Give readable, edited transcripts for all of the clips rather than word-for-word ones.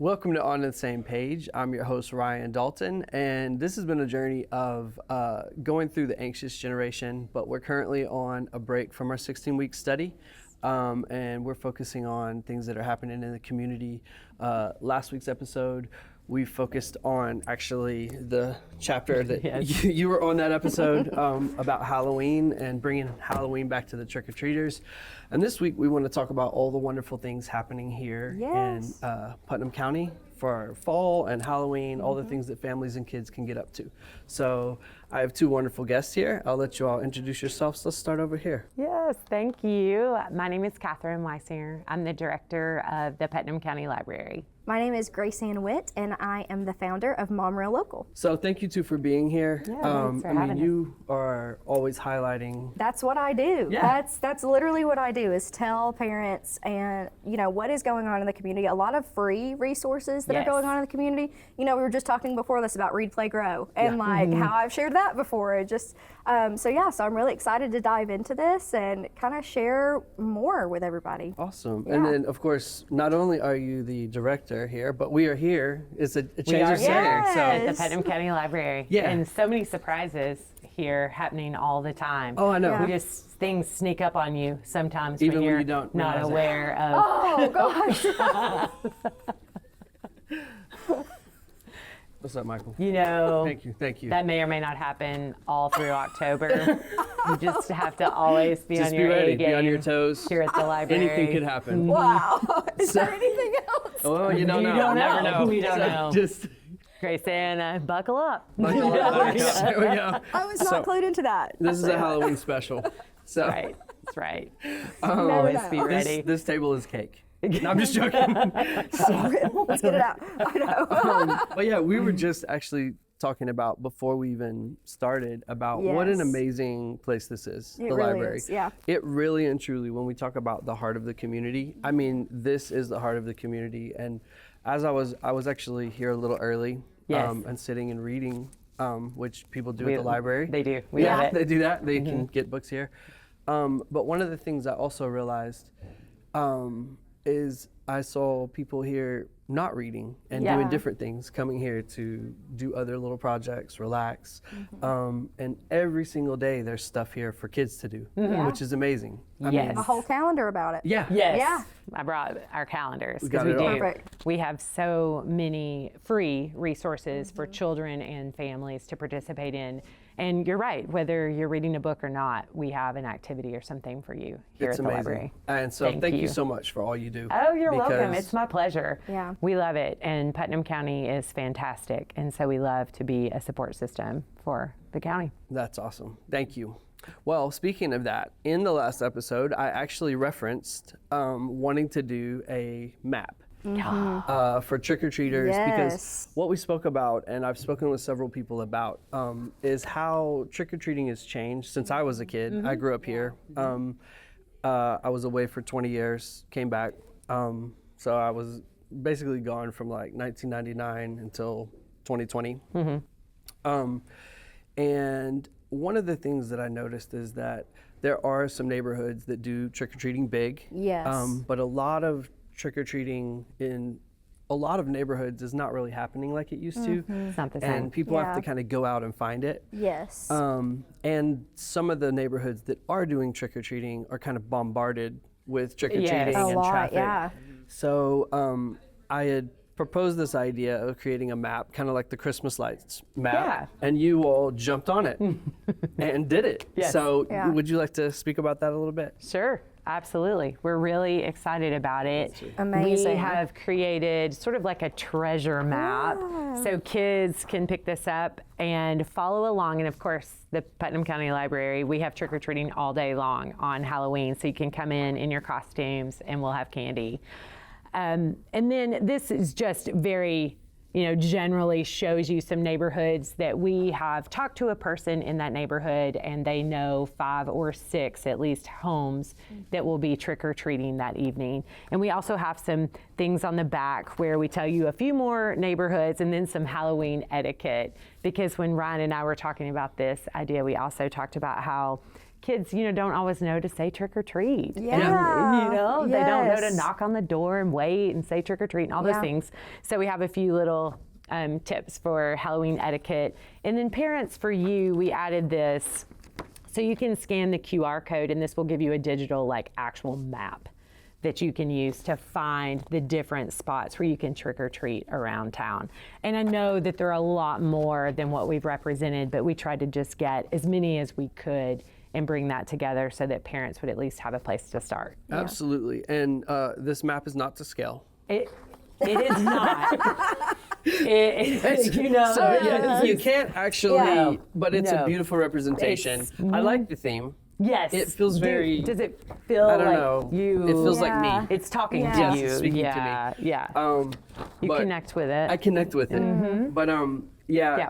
Welcome to On the Same Page. I'm your host, Ryan Dalton, and this has been a journey of going through the anxious generation, but we're currently on a break from our 16-week study, and we're focusing on things that are happening in the community. Last week's episode, we focused on actually the chapter that Yes. you were on that episode about Halloween and bringing Halloween back to the trick-or-treaters. And this week we want to talk about all the wonderful things happening here in Putnam County for fall and Halloween, all the things that families and kids can get up to. So I have two wonderful guests here. I'll let you all introduce yourselves. Let's start over here. Yes, thank you. My name is Kathryn Wisinger. I'm the director of the Putnam County Library. My name is GraceAnn Witt, and I am the founder of Mom Real Local. So thank you two for being here. Yeah, thanks for having us. You are always highlighting. That's what I do. Yeah. That's literally what I do, is tell parents and what is going on in the community. A lot of free resources that are going on in the community. We were just talking before this about Read, Play, Grow, and how I've shared that before. It just so I'm really excited to dive into this and kind of share more with everybody. Awesome. Yeah. And then, of course, not only are you the director here, but we are here. It's a change of setting. Yes. At the Putnam County Library. Yeah. And so many surprises here happening all the time. Oh, I know. Yeah. Things sneak up on you sometimes Even when when you're you don't not realize it. aware of. Oh gosh. What's up, Michael? Thank you. That may or may not happen all through October. You just have to always be Just on be your ready, A game be on your toes. here at the library. Anything could happen. Wow. Is there anything else? Oh, you don't You know. don't Never know. know. We don't know. Just GraceAnn, buckle up. there we go. I was not clued into that. This is a Halloween special. So Right, that's right. Never Always know. be ready. this table is cake. No, I'm just joking. Let's get it out. I know. But yeah, we were just actually talking about before we even started about what an Yes. amazing place this is, It the really library. is, yeah. It really and truly, when we talk about the heart of the community, I mean, this is the heart of the community. And as I was actually here a little early Yes. and sitting and reading, which people do at the library. They do. We love it. They do that. They can get books here. But one of the things I also realized is I saw people here not reading and doing different things, coming here to do other little projects, relax. And every single day there's stuff here for kids to do, which is amazing. I Yes. mean, A whole calendar about it. yeah. Yes. Yeah. I brought our calendars got because we it all. do. Perfect. We have so many free resources for children and families to participate in. And you're right, whether you're reading a book or not, we have an activity or something for you here It's at the amazing. library. And so thank you so much for all you do. Oh, you're welcome. because It's my pleasure. Yeah. We love it. And Putnam County is fantastic. And so we love to be a support system for the county. That's awesome. Thank you. Well, speaking of that, in the last episode, I actually referenced wanting to do a map for trick-or-treaters because Yes. what we spoke about, and I've spoken with several people about, is how trick-or-treating has changed since I was a kid. I grew up here. I was away for 20 years, came back. So I was basically gone from like 1999 until 2020. And one of the things that I noticed is that there are some neighborhoods that do trick-or-treating big. Yes. But a lot of trick-or-treating in a lot of neighborhoods is not really happening like it used to. It's not the same. And people have to Yeah. kind of go out and find it. Yes. And some of the neighborhoods that are doing trick-or-treating are kind of bombarded with trick-or-treating Yes. A and lot, traffic. yeah. So I had proposed this idea of creating a map, kind of like the Christmas lights map, Yeah. and you all jumped on it and did it. Yes. So Yeah. would you like to speak about that a little bit? Sure, absolutely. We're really excited about it. Amazing. We have created sort of like a treasure map so kids can pick this up and follow along. And of course, the Putnam County Library, we have trick-or-treating all day long on Halloween. So you can come in your costumes and we'll have candy. And then this is just very, generally shows you some neighborhoods that we have talked to a person in that neighborhood and they know 5 or 6 at least homes that will be trick-or-treating that evening. And we also have some things on the back where we tell you a few more neighborhoods and then some Halloween etiquette. Because when Ryan and I were talking about this idea, we also talked about how kids, don't always know to say trick or treat. Yeah. And, they don't know to Yes. knock on the door and wait and say trick or treat and all those Yeah. things. So we have a few little tips for Halloween etiquette. And then parents, for you, we added this. So you can scan the QR code, and this will give you a digital, actual map that you can use to find the different spots where you can trick or treat around town. And I know that there are a lot more than what we've represented, but we tried to just get as many as we could and bring that together so that parents would at least have a place to start. Absolutely. And this map is not to scale. It is not. You can't actually, No. but it's No. a beautiful representation. I like the theme. Yes. It feels very. Does it feel I don't like know. you? It feels like Yeah. me. It's talking Yeah. to Yes, you. it's speaking to me. Yeah. You but connect with it. I connect with it. But Yeah.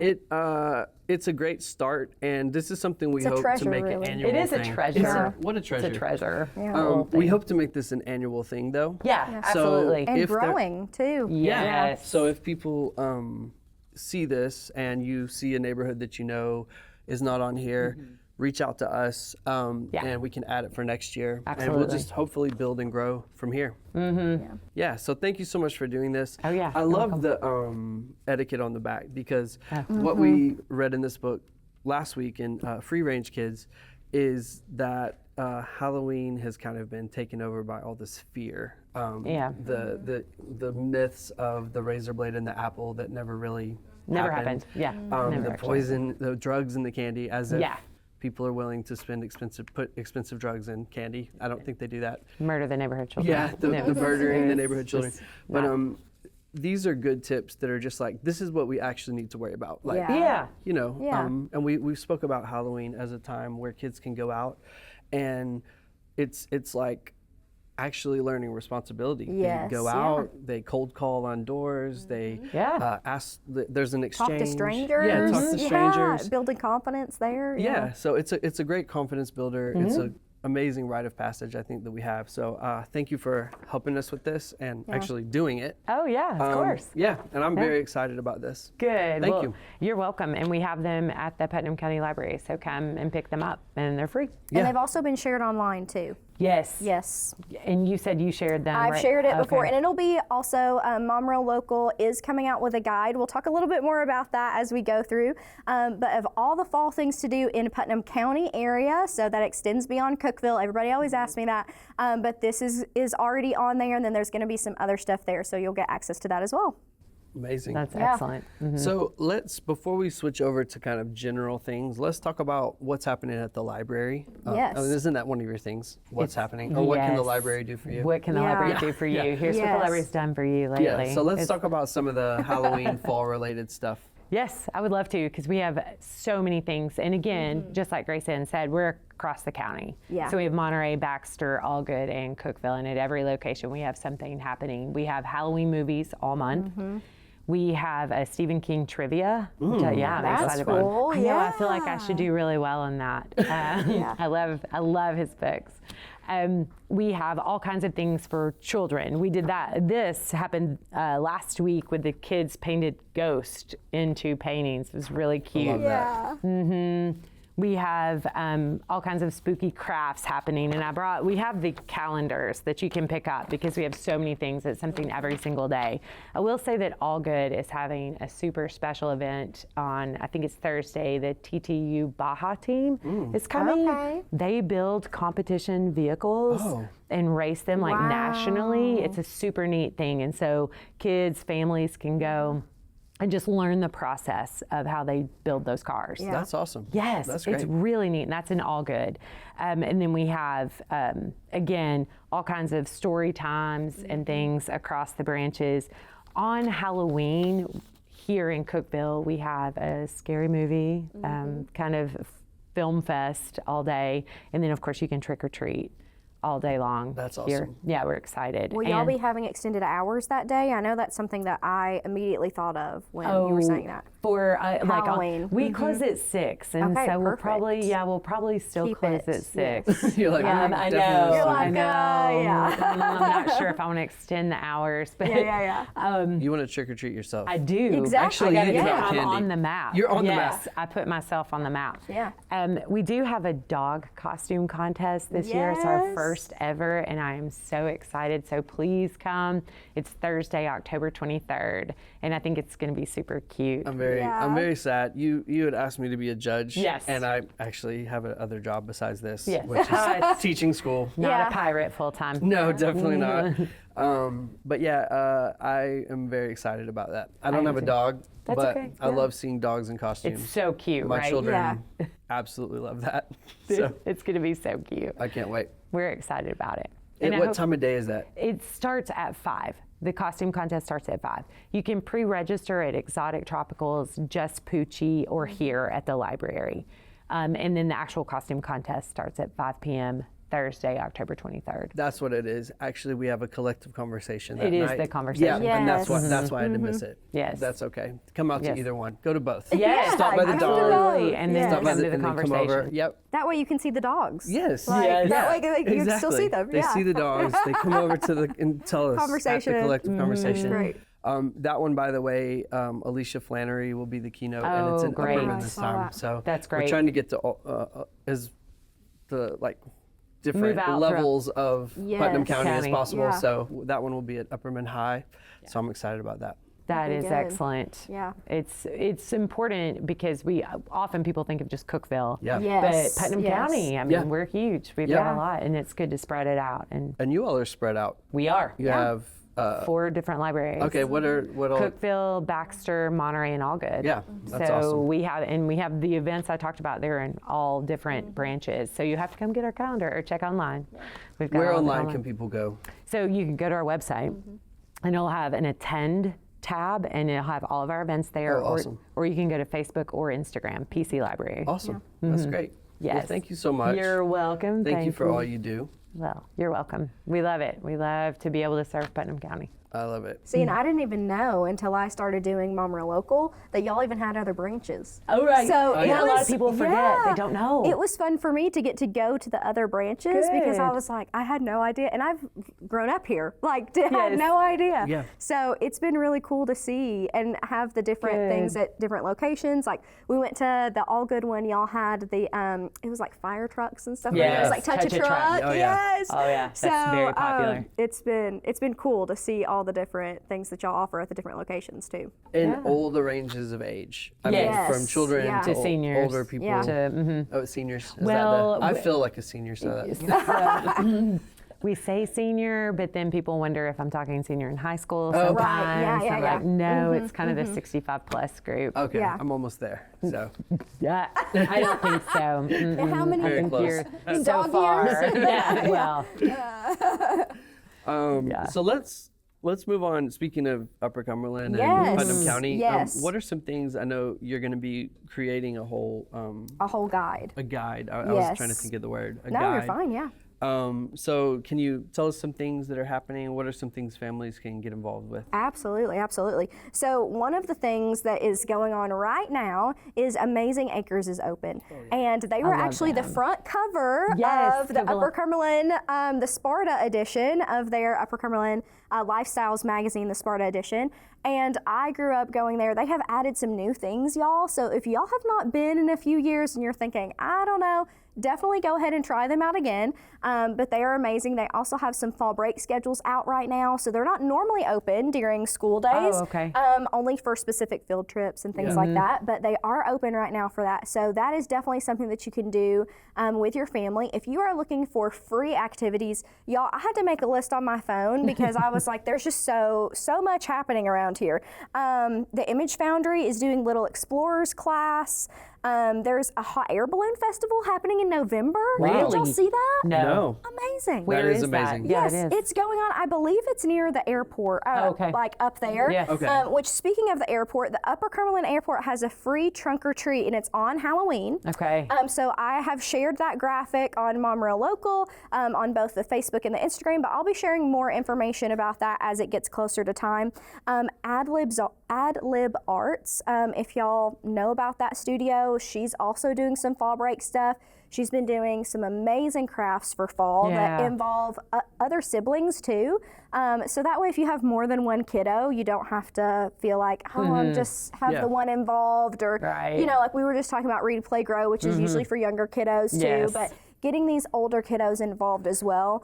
it's a great start, and this is something we It's a hope to treasure, make an really. annual It is a thing. treasure. What a treasure! It's a treasure. Yeah. We hope to make this an annual thing, though. Yeah, So absolutely. And if there- growing too. Yes. So if people see this and you see a neighborhood that you know is not on here, reach out to us and we can add it for next year. And we'll Absolutely. just hopefully build and grow from here. Yeah, so thank you so much for doing this. Oh, yeah, I you're love the etiquette on the back because what we read in this book last week in Free Range Kids is that Halloween has kind of been taken over by all this fear. The myths of the razor blade and the apple that never really Never happened. Yeah. Never the actually. poison, the drugs and the candy, as if Yeah. people are willing to put expensive drugs in candy. I don't think they do that. Murder the neighborhood children. Yeah, the murdering the neighborhood children. just But not- these are good tips that are just like, this is what we actually need to worry about. Like, Yeah. Yeah. And we spoke about Halloween as a time where kids can go out, and it's like actually learning responsibility. Yes, They go yeah. out, they cold call on doors, they Yeah. ask. There's an Talk exchange. to strangers. Yeah, talk to strangers. Building confidence there. Yeah, so it's a great confidence builder. It's an amazing rite of passage, I think, that we have. So thank you for helping us with this and actually doing it. Oh, yeah, of course. Yeah, and I'm very excited about this. Good. Thank Well, you. You're welcome. And we have them at the Putnam County Library. So come and pick them up, and they're free. And they've also been shared online too. Yes. Yes. And you said you shared them. I've right? shared it before, Okay. and it'll be also Mom Real Local is coming out with a guide. We'll talk a little bit more about that as we go through. But of all the fall things to do in Putnam County area, so that extends beyond Cookeville. Everybody always asks me that, but this is already on there, and then there's going to be some other stuff there, so you'll get access to that as well. Amazing. That's Yeah. excellent. So before we switch over to kind of general things, let's talk about what's happening at the library. Yes. Isn't that one of your things? What's happening? Or what can the Yes. library do for you? What can the Yeah. library do for you? Yeah. Here's what the Yes. library's done for you lately. Yeah, so let's It's- talk about some of the Halloween fall related stuff. Yes, I would love to, because we have so many things. And again, just like GraceAnn said, we're across the county. Yeah. So we have Monterey, Baxter, Allgood, and Cookeville. And at every location, we have something happening. We have Halloween movies all month. We have a Stephen King trivia. Which I'm That's excited cool, about. I know. I feel like I yeah. should do really well in that. I love his books. We have all kinds of things for children. We did that. This happened last week with the kids painted ghost into paintings. It was really cute. love that. Yeah. We have all kinds of spooky crafts happening, and we have the calendars that you can pick up because we have so many things. It's something every single day. I will say that Allgood is having a super special event on, I think it's Thursday. The TTU Baja team is coming. Okay. They build competition vehicles and race them like nationally. It's a super neat thing, and so kids, families can go and just learn the process of how they build those cars. Yeah. That's awesome. Yes, That's great. it's really neat, and that's in Allgood. And then we have, again, all kinds of story times and things across the branches. On Halloween, here in Cookeville, we have a scary movie, kind of film fest all day. And then, of course, you can trick or treat all day long. That's here. awesome. Yeah, we're excited. Will y'all And- be having extended hours that day? I know that's something that I immediately thought of when you were saying that. For Halloween. we close at 6, and Okay, so we'll perfect. probably still Keep close it. at 6. You're like, I definitely know. You're not. like, I know. yeah. I'm not sure if I want to extend the hours, but Yeah. You want to trick or treat yourself. I do. Exactly. I gotta you get got I'm candy. on the map. You're on the yes, map. I put myself on the map. Yeah. We do have a dog costume contest this year. It's our Yes. first ever, and I am so excited. So please come. It's Thursday, October 23rd, and I think it's going to be super cute. I'm Yeah. very sad. You had asked me to be a judge. Yes. And I actually have another job besides this, Yes. which is teaching school. Not Yeah. a pirate full time. No, definitely not. But yeah, I am very excited about that. I don't have a dog, That's but okay. I love seeing dogs in costumes. It's so cute, My right? children absolutely love that. So It's going to be so cute. I can't wait. We're excited about it. And I what hope- time of day is that? It starts at 5. The costume contest starts at 5. You can pre-register at Exotic Tropicals, Just Poochie, or here at the library. And then the actual costume contest starts at 5 p.m. Thursday, October 23rd. That's what it is. Actually, we have a collective conversation that It is night. the conversation. Yeah, and that's Yes. why I didn't miss it. Yes. That's okay. Come out to Yes. either one. Go to both. Yes, Stop by the go to dog. both. and then Yes. Stop by come to the and then come over. conversation. Yep. That way you can see the dogs. Yes. Like, Yes. That way you can exactly. still see them. They yeah. see the dogs. They come over to the and tell us Conversation. at the collective conversation. Great. That one, by the way, Alicia Flannery will be the keynote, and it's Oh, in great. Upperman I this saw time. that. So That's We're great. trying to get to as the different Move out levels of Putnam Yes. County as County. possible. Yeah. So that one will be at Upperman High. So I'm excited about that. That That'd is be good. excellent. Yeah. It's important because we often people think of just Cookeville. Yeah. Yes. But Putnam yes. County, I mean, Yeah. we're huge. We've Yeah. got a lot, and it's good to spread it out. And And you all are spread out. we are. You have 4 different libraries. okay. What all? Cookeville, Baxter, Monterey, and Allgood. Yeah, that's so awesome. we have the events I talked about. They're in all different branches. So you have to come get our calendar or check online. We've got Where all of it online can people go? So you can go to our website, and it'll have an attend tab, and it'll have all of our events there. Oh, awesome. Or you can go to Facebook or Instagram, PC Library. Awesome. That's great. Well, Yes. thank you so much. You're welcome. Thank you for all you do. Well, you're welcome. We love it. We love to be able to serve Putnam County. I love it. See, and I didn't even know until I started doing Mama Local that y'all even had other branches. Oh, right. So Oh, it yeah. A lot of was- people forget. They don't know. It was fun for me to get to go to the other branches because I Good. was like, I had no idea, and I've grown up here, like, had Yes. no idea. Yeah. So it's been really cool to see and have the different Good. things at different locations. Like we went to the All Good one. Y'all had the it was like fire trucks and stuff. Yes. It was like touch a truck. Oh, yeah. Yes. Oh, yeah. That's So very popular. it's been cool to see all the different things that y'all offer at the different locations too. In Yeah. all the ranges of age. I Yes. mean, from children Yeah. to To seniors. older people. Yeah. To, Seniors. Is Well, that I feel like a senior, so that's we say senior, but then people wonder if I'm talking senior in high school Oh. sometimes. Right. Yeah, yeah, I'm yeah. like, no, it's kind of the 65 plus group. okay. Yeah. I'm almost there. So Yeah, I don't think so. And how many I think close. you're In so dog far. years? Yeah, well, Yeah. so let's move on. Speaking of Upper Cumberland Yes. and Putnam County, Yes. what are some things? I know you're going to be creating a whole A whole guide. a guide. I was trying to Yes. think of the word. A No, guide. you're fine. Yeah. So can you tell us some things that are happening? What are some things families can get involved with? Absolutely, absolutely. So one of the things that is going on right now is Amazing Acres is open, and they were love actually the them. front cover Yes, of the the vel- Upper Cumberland, the Sparta edition of their Upper Cumberland Lifestyles magazine, the Sparta edition. And I grew up going there. They have added some new things, y'all. So if y'all have not been in a few years and you're thinking, I don't know, definitely go ahead and try them out again. But they are amazing. They also have some fall break schedules out right now. So they're not normally open during school days. Oh, okay. Only for specific field trips and things like that. But they are open right now for that. So that is definitely something that you can do with your family. If you are looking for free activities, y'all, I had to make a list on my phone because I was like, there's just so much happening around here. The Image Foundry is doing Little Explorers class. There's a hot air balloon festival happening in November. Did y'all Really? see that? No. Amazing. Where That is is amazing. that? Yeah, Yes, it is. it's going on. I believe it's near the airport, okay. like up there. Yes. Okay. Which, speaking of the airport, the Upper Cumberland Airport has a free trunk or treat, and it's on Halloween. Okay. So I have shared that graphic on Mom Real Local, on both the Facebook and the Instagram, but I'll be sharing more information about that as it gets closer to time. Ad-Lib Arts, if y'all know about that studio, she's also doing some fall break stuff. She's been doing some amazing crafts for fall that Yeah. involve other siblings too. So that way, if you have more than one kiddo, you don't have to feel like, oh, I'm just have Yeah. the one involved, or Right. you know, like we were just talking about Read, Play, Grow, which is usually for younger kiddos too. Yes. But getting these older kiddos involved as well.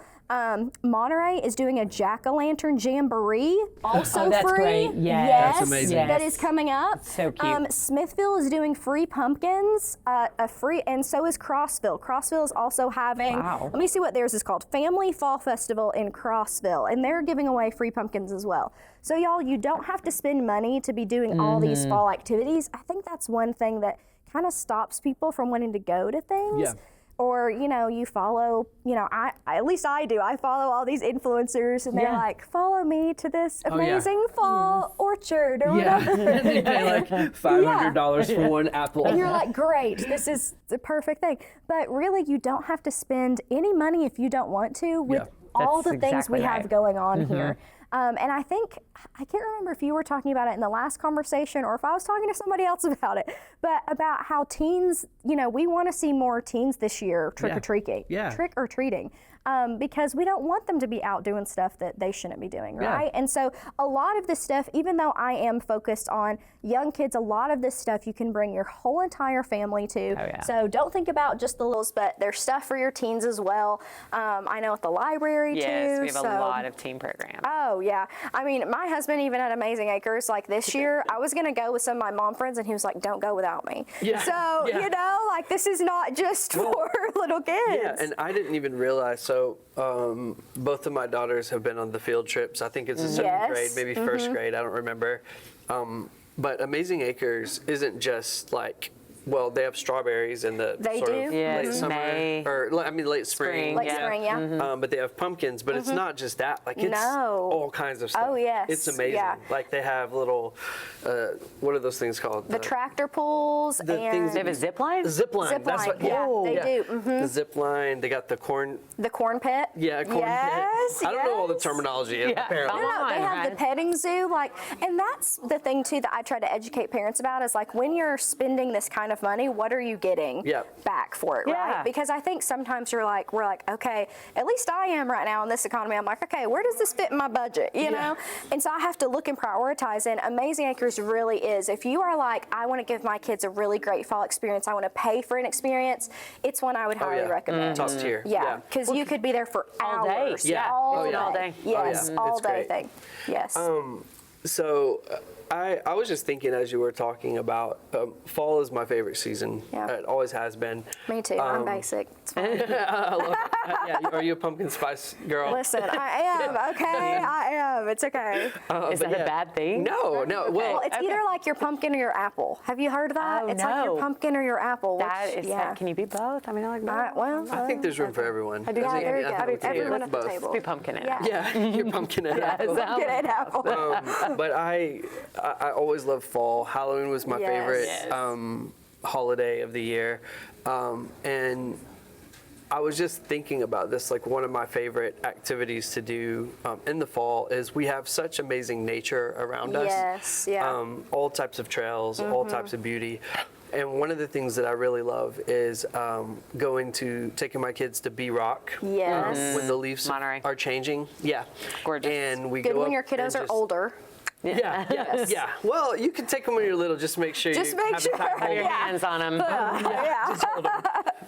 Monterey is doing a jack-o'-lantern jamboree, also Oh, that's free. great. Yes. That's amazing. That is coming up. So cute. Smithville is doing free pumpkins, and so is Crossville. Crossville is also having, Wow. let me see what theirs is called, Family Fall Festival in Crossville, and they're giving away free pumpkins as well. So y'all, you don't have to spend money to be doing all these fall activities. I think that's one thing that kind of stops people from wanting to go to things. Yeah. Or, you know, you follow, you know, I at least I do. I follow all these influencers, and they're Yeah. like, follow me to this yeah. amazing fall orchard or Yeah. whatever. And they pay like $500 for one apple. And you're like, great, this is the perfect thing. But really, you don't have to spend any money if you don't want to with Yeah. all That's the things exactly we have right. going on here. And I think, I can't remember if you were talking about it in the last conversation or if I was talking to somebody else about it, but about how teens, you know, we want to see more teens this year trick-or-treating. Yeah. Trick-or-treating. Because we don't want them to be out doing stuff that they shouldn't be doing, Yeah. right? And so a lot of this stuff, even though I am focused on young kids, a lot of this stuff you can bring your whole entire family to. Oh, yeah. So don't think about just the littles, but there's stuff for your teens as well. I know at the library too. Yes, we have so. a lot of teen programs. Oh yeah, I mean, my husband even at Amazing Acres, like this year, I was gonna go with some of my mom friends, and he was like, "Don't go without me." Yeah, So yeah. you know, like this is not just for little kids. Yeah, and I didn't even realize. So both of my daughters have been on the field trips. I think it's the seventh Yes. grade, maybe first grade. I don't remember. But Amazing Acres isn't just like, well, they have strawberries in the They sort do. of Yes, late summer, May. or I mean late spring. Late Yeah. spring, yeah. But they have pumpkins, but it's not just that. Like it's No. all kinds of stuff. Oh, yes. It's amazing. Yeah. Like they have little, what are those things called? The tractor pulls the and things They have a zip line? Zip line. Zip That's line, what. yeah, oh, they yeah. do, mhm. The zip line. They got the corn. the corn pit. Yeah, corn Yes, pit. I don't know all the yes. terminology. Yeah. Apparently. No, they Online, have the right? petting zoo, like, and that's the thing too that I try to educate parents about is like when you're spending this kind of money, what are you getting Yep. back for it, Yeah. right? Because I think sometimes we're like, okay, at least I am right now in this economy. I'm like, okay, where does this fit in my budget, you know? And so I have to look and prioritize. And Amazing Acres really is. If you are like, I want to give my kids a really great fall experience, I want to pay for an experience, it's one I would highly recommend. Top tier. Yeah, because you could be there for All day. hours. Yeah. All Oh, day. yeah. All day. Yes, Oh, yeah. all It's day great. thing. Yes. So I was just thinking as you were talking about fall is my favorite season. Yeah. It always has been. Me too. I'm basic. It's fine. I love it. Yeah, are you a pumpkin spice girl? Listen, I am. Okay, I am. It's okay. Is But that a bad thing? No. Well, Well, it's either like your pumpkin or your apple. Have you heard of that? Oh, It's like your no. pumpkin or your apple. That which- is yeah. Can you be both? I mean, I like both. Well, I think there's room for everyone. I do Yeah, too. there you I go. think we can do Everyone at the both. table. Be pumpkin in it. Yeah. Yeah, you're pumpkin and apple. Pumpkin and apple. But I always love fall. Halloween was my Yes. favorite Yes. holiday of the year, and I was just thinking about this. Like one of my favorite activities to do in the fall is we have such amazing nature around us. Yes, yeah. All types of trails, all types of beauty. And one of the things that I really love is taking my kids to B Rock. Yes. When the leaves Monterey. are changing. Yeah. Gorgeous. And we Good go when up your and kiddos are just- older. Yeah. Well, you can take them when you're little. Just make sure Just you make have sure. a tight hold. Have your hands on them. Yeah. Just hold 'em.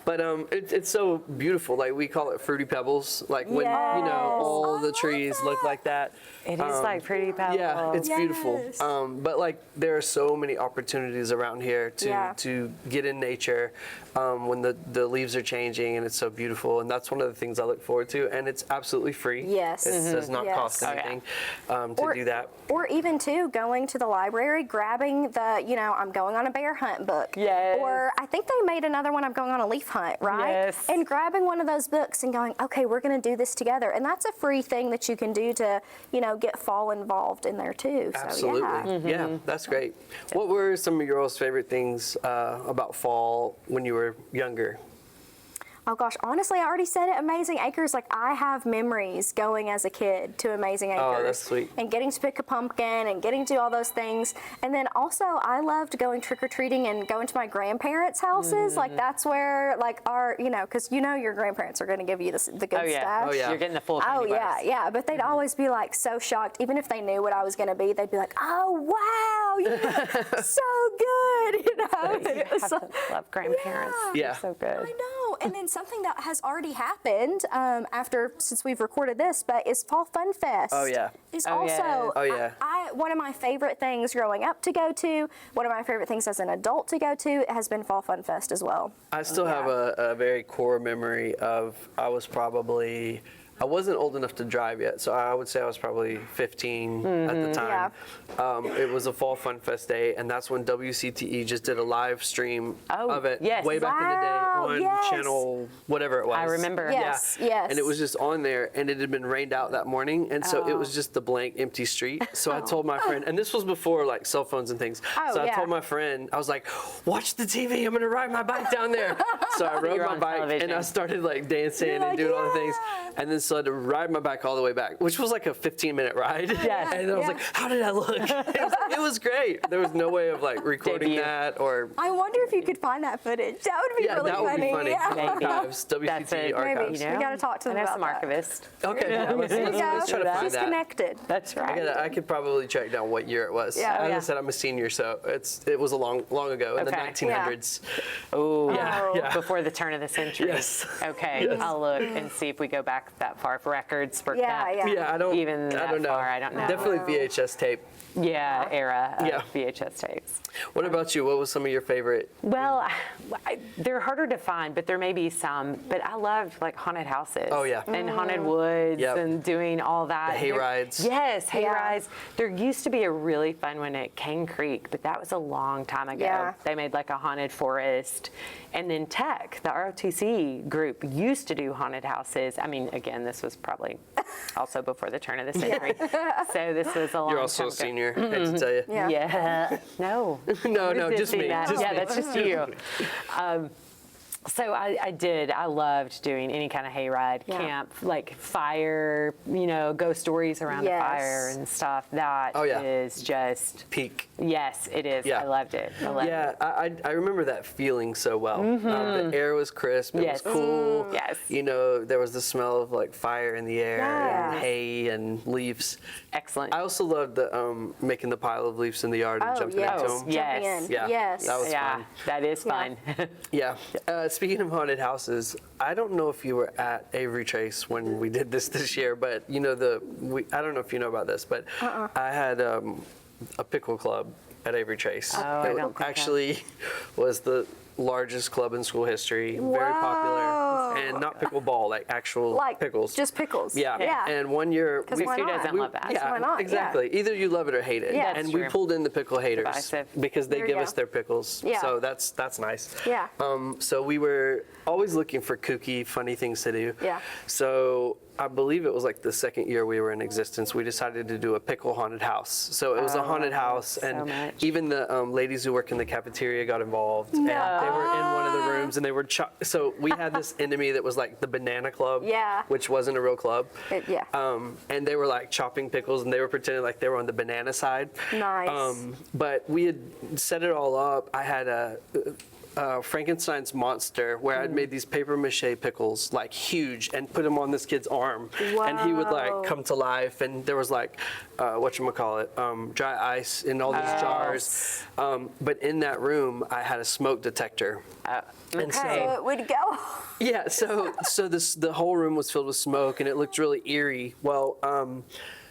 But it's so beautiful. Like we call it fruity pebbles. Like when all the trees look like that. It is like Pretty Pebbles. Yeah, it's beautiful. But like there are so many opportunities around here to get in nature when the leaves are changing, and it's so beautiful. And that's one of the things I look forward to. And it's absolutely free. Yes. It does not cost anything to do that. Or even too, going to the library, grabbing the, I'm going on a bear hunt book. Yes. Or I think they made another one, I'm going on a leaf hunt, right? Yes. And grabbing one of those books and going, okay, we're going to do this together. And that's a free thing that you can do to, get fall involved in there too. So, Absolutely. Yeah, that's great. What were some of your most favorite things about fall when you were younger? Oh gosh, honestly, I already said it, Amazing Acres. Like, I have memories going as a kid to Amazing Acres. Oh, that's sweet. And getting to pick a pumpkin and getting to do all those things. And then also, I loved going trick-or-treating and going to my grandparents' houses. Like, that's where, like, our, because your grandparents are going to give you the good stuff. Oh, yeah. You're getting the full Oh, candy yeah, bars. yeah. But they'd always be, like, so shocked. Even if they knew what I was going to be, they'd be like, oh, wow, you look so good, You have to love grandparents. Yeah. They're so good. I know. And then something that has already happened since we've recorded this, but is Fall Fun Fest. Oh, yeah. Is Oh, also yes. Oh, yeah. one of my favorite things growing up to go to, one of my favorite things as an adult to go to has been Fall Fun Fest as well. I still have a very core memory of I wasn't old enough to drive yet, so I would say I was probably 15 at the time. It was a Fall Fun Fest day, and that's when WCTE just did a live stream of it way back in the day on channel whatever it was. I remember. Yes, yes. And it was just on there, and it had been rained out that morning, and so it was just the blank, empty street. So I told my friend, and this was before like cell phones and things. So I told my friend, I was like, "Watch the TV. I'm gonna ride my bike down there." So I rode my bike, and I started like dancing and doing all the things, and then so I had to ride my bike all the way back, which was like a 15-minute ride. Yes. And I was like, "How did I look?" It was great. There was no way of like recording that or. I wonder if you could find that footage. That would be really that would funny. be funny. Yeah. Archives, That's WCTE it. archives. We got to talk to them I know about some that. archivist. Okay, yeah, let's There you go. try to find She's that. connected. That's right. I could probably track down what year it was. Yeah. As I said, I'm a senior, so it was a long ago in the Okay. 1900s. Oh, Yeah. before the turn of the century. Yes. Okay, I'll look and see if we go back that far for records for Yeah, that. yeah. I don't Even that know. far, I don't know. Definitely VHS tape. Yeah, era of Yeah. VHS tapes. What about you? What was some of your favorite? Well, they're harder to find, but there may be some. But I loved like haunted houses. Oh, yeah. And haunted woods Yep. and doing all that. The hay rides. Yes, hay Yeah. rides. There used to be a really fun one at Cane Creek, but that was a long time ago. Yeah. They made like a haunted forest. And then Tech, the ROTC group, used to do haunted houses. I mean, again, this was probably also before the turn of the century. So this was a long You're also time a ago. senior. Hate to tell you. Yeah. Yeah. No. No, Who did just see me. that? Just yeah, me. that's just you. So I loved doing any kind of hayride, camp, like fire, ghost stories around the fire and stuff. That is just Peak. Yes, it is. Yeah. I loved it. I loved it. I remember that feeling so well. The air was crisp. It Yes. was cool. Yes. There was the smell of like fire in the air and hay and leaves. Excellent. I also loved the making the pile of leaves in the yard and jumping into them. Yes. Jumping in. Yeah. Yes. That was yeah, fun. that is fun. Yeah. Speaking of haunted houses, I don't know if you were at Avery Trace when we did this year, but I don't know if you know about this, but I had a pickle club at Avery Trace. Oh, I It don't think actually was the largest club in school history, very popular, and not pickleball, like actual Like pickles. just pickles. Yeah. Yeah. And one year, Because why Who not? doesn't love that? yeah, Why not? exactly. Either you love it or hate it. Yeah. And That's we true. pulled in the pickle haters Divisive. because they There give you us go. their pickles. Yeah. So that's nice. Yeah. So we were always looking for kooky, funny things to do. Yeah. So I believe it was like the second year we were in existence, we decided to do a pickle haunted house. So it was a haunted house, and much. even the ladies who work in the cafeteria got involved. And they were in one of the rooms, and they were so we had this enemy that was like the Banana Club, Yeah. which wasn't a real club. Yeah. And they were like chopping pickles, and they were pretending like they were on the banana side. Nice. But we had set it all up. I had Frankenstein's monster, where I'd made these paper mache pickles, like huge, and put them on this kid's arm, and he would like come to life. And there was like, whatchamacallit, dry ice in all these jars. But in that room, I had a smoke detector. And So it would go. yeah, so the whole room was filled with smoke, and it looked really eerie. Well,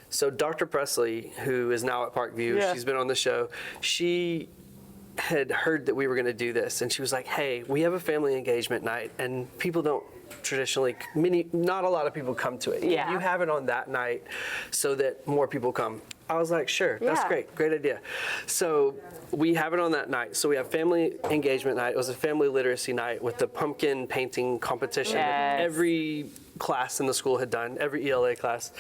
so Dr. Presley, who is now at Parkview, she's been on the show. She had heard that we were going to do this, and she was like, "Hey, we have a family engagement night, and people don't traditionally, not a lot of people come to it. Yeah. You have it on that night so that more people come." I was like, "Sure, that's great idea." So we have it on that night. So we have family engagement night. It was a family literacy night with the pumpkin painting competition that every class in the school had done, every ELA class.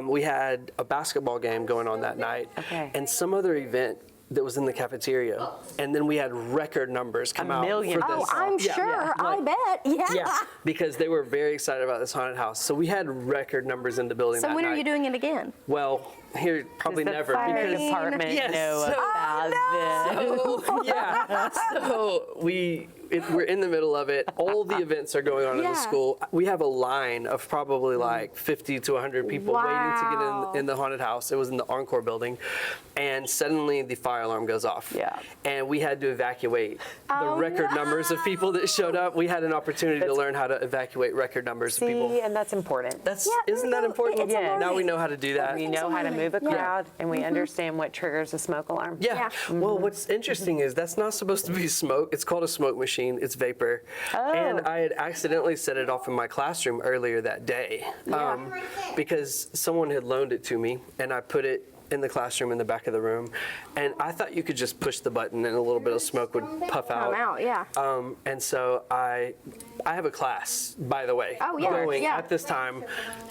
We had a basketball game going on that night, and some other event that was in the cafeteria. And then we had record numbers come out for this. Oh, I'm sure. I bet. Yeah. Because they were very excited about this haunted house. So we had record numbers in the building that So when night. are you doing it again? Well, here probably Does the never, fire because department Yes, know so- about this? so we're in the middle of it. All the events are going on in the school. We have a line of probably like 50 to 100 people waiting to get in the haunted house. It was in the Encore building, and suddenly the fire alarm goes off. Yeah. And we had to evacuate the record numbers of people that showed up. We had an opportunity to learn how to evacuate record numbers of people. See, and that's important. Isn't that important? it's a learning. Now we know how to do that. We know how to move a crowd, and we understand what triggers a smoke alarm. Yeah. Well, what's interesting is that's not supposed to be smoke. It's called a smoke machine. It's vapor. And I had accidentally set it off in my classroom earlier that day because someone had loaned it to me, and I put it in the classroom in the back of the room, and I thought you could just push the button and a little bit of smoke would puff out. And so I have a class, by the way, going at this time.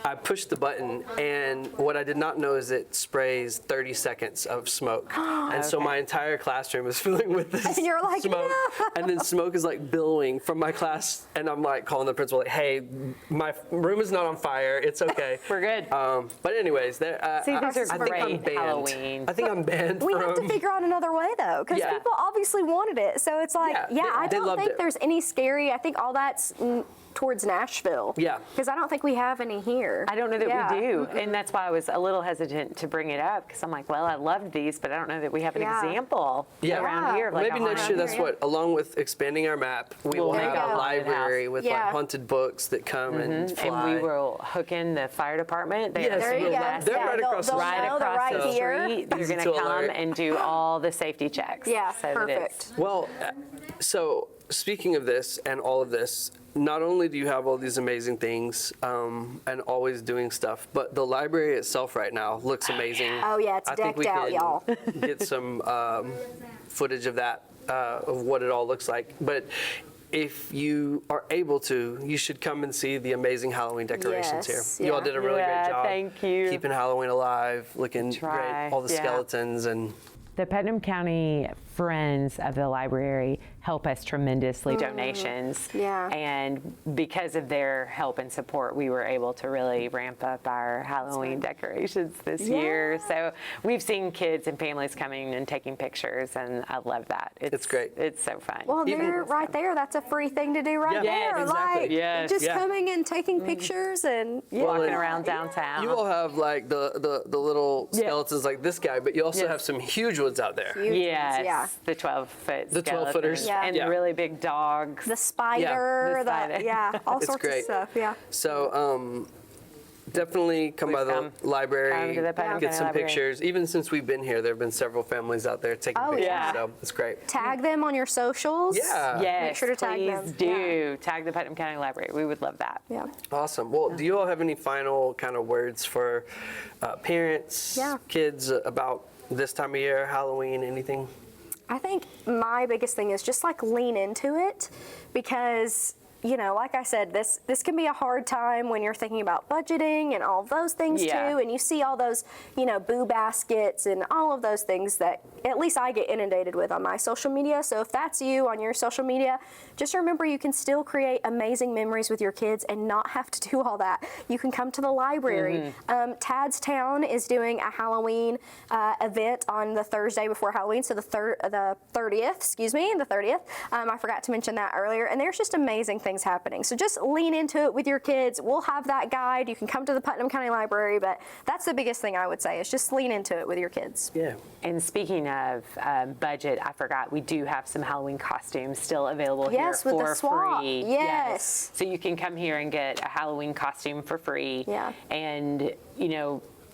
I pushed the button, and what I did not know is it sprays 30 seconds of smoke. And so my entire classroom is filling with this And you're like, smoke. "No." And then smoke is like billowing from my class, and I'm like calling the principal, like, "Hey, my room is not on fire. It's okay." We're good. But anyways, See, these are I think I'm great banned. Halloween. I think I'm banned We from. have to figure out another way though, because people obviously wanted it. So it's like, I they don't loved think it. there's any scary. I think all that's towards Nashville. Yeah. Because I don't think we have any here. I don't know that we do, and that's why I was a little hesitant to bring it up, because I'm like, well, I loved these, but I don't know that we have an example around here. Like Maybe next year, that's what, along with expanding our map, we will We'll have make a a library with like haunted books that come and fly. And we will hook in the fire department. They Yes, are There you go. they're right across the They'll street. right know they're across right the here. street. They're Easy going to to come alert. and do all the safety checks. Yeah, so that perfect. Well, so speaking of this and all of this, not only do you have all these amazing things and always doing stuff, but the library itself right now looks amazing. Oh, yeah, it's I think we decked out, could y'all. get some footage of that, of what it all looks like. But if you are able to, you should come and see the amazing Halloween decorations Yes, here. You all did a really Yeah, great job. thank you. Keeping Halloween alive, looking Try, great. All the yeah. skeletons and. The Putnam County Friends of the Library help us tremendously donations. Yeah. And because of their help and support, we were able to really ramp up our Halloween decorations this year. So we've seen kids and families coming and taking pictures, and I love that. It's great. It's so fun. Well, they're right there. That's a free thing to do right Yeah, there. exactly. Like, Yes. just Yeah. coming and taking pictures and Walking around downtown. You all have like the little skeletons like this guy, but you also have some huge ones out there. huge ones, Yes, yeah. the 12-foot The 12-footers. Yeah. and Yeah. the really big dogs. The spider, the spider. all It's sorts great. of stuff. Yeah. So definitely come by the come library, to the Putnam get County some Library. pictures. Even since we've been here, there have been several families out there taking Oh, pictures, yeah. so it's great. Tag them on your socials. Yeah. Yes, Make sure to tag please them. do. Tag the Putnam County Library. We would love that. Yeah. Awesome. Well, do you all have any final kind of words for parents, Yeah. kids about this time of year, Halloween, anything? I think my biggest thing is just like lean into it, because like I said, this can be a hard time when you're thinking about budgeting and all of those things Yeah. too, and you see all those, boo baskets and all of those things that at least I get inundated with on my social media. So if that's you on your social media, just remember you can still create amazing memories with your kids and not have to do all that. You can come to the library. Tad's Town is doing a Halloween event on the Thursday before Halloween, so the 30th. I forgot to mention that earlier, and there's just amazing things happening. So just lean into it with your kids. We'll have that guide. You can come to the Putnam County Library, but that's the biggest thing I would say is just lean into it with your kids. Yeah. And speaking of budget, I forgot we do have some Halloween costumes still available Yes, here with the for swap. free. Yes. So you can come here and get a Halloween costume for free. Yeah. And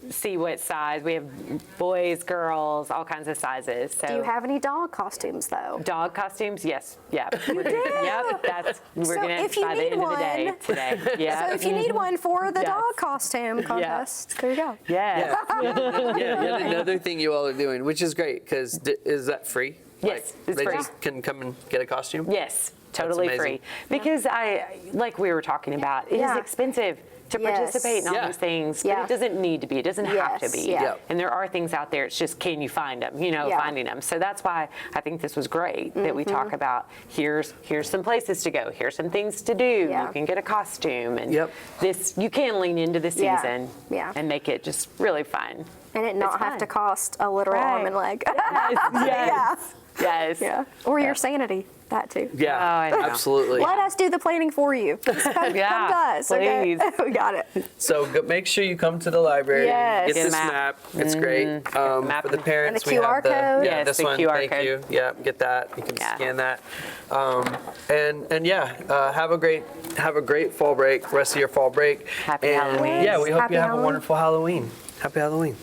see what size. We have boys, girls, all kinds of sizes. So Do you have any dog costumes though? dog costumes? Yes. Yeah. You do? Yep. We're So gonna if you by the need end of the day one- today. Yeah. So if you need one for the Yes. dog costume contest, there you go. Yeah. Yet another thing you all are doing, which is great, because is that free? Yes, it's they free. just can come and get a costume? Yes, totally amazing. free. Because like we were talking about, it is Yeah. expensive to Yes. participate in all Yeah. these things, Yeah. but it doesn't need to be. It doesn't have to Yes, be. yeah. Yep. And there are things out there. It's just, can you find them? Yeah. Finding them. So that's why I think this was great that we talk about. Here's some places to go. Here's some things to do. Yeah. You can get a costume, and Yep. this you can lean into the Yeah. season Yeah. and make it just really fun. And it not It's have fun. to cost a literal Right. arm and leg. Yes. Yes. Yeah. Or your sanity, that too. Yeah, Oh, I know. absolutely. Let us do the planning for you. Just come, Yeah, come to us, okay? please. We got it. So make sure you come to the library. Yes. Get Get a this map. map. It's great. map For the and- parents, And the we QR have the code. yeah, Yes, this the one. QR Thank code. you. Yeah, get that. You can Yeah. scan that. Have a great fall break. Rest of your fall break. Happy and Halloween. Yeah, we hope Happy you have Halloween. a wonderful Halloween. Happy Halloween.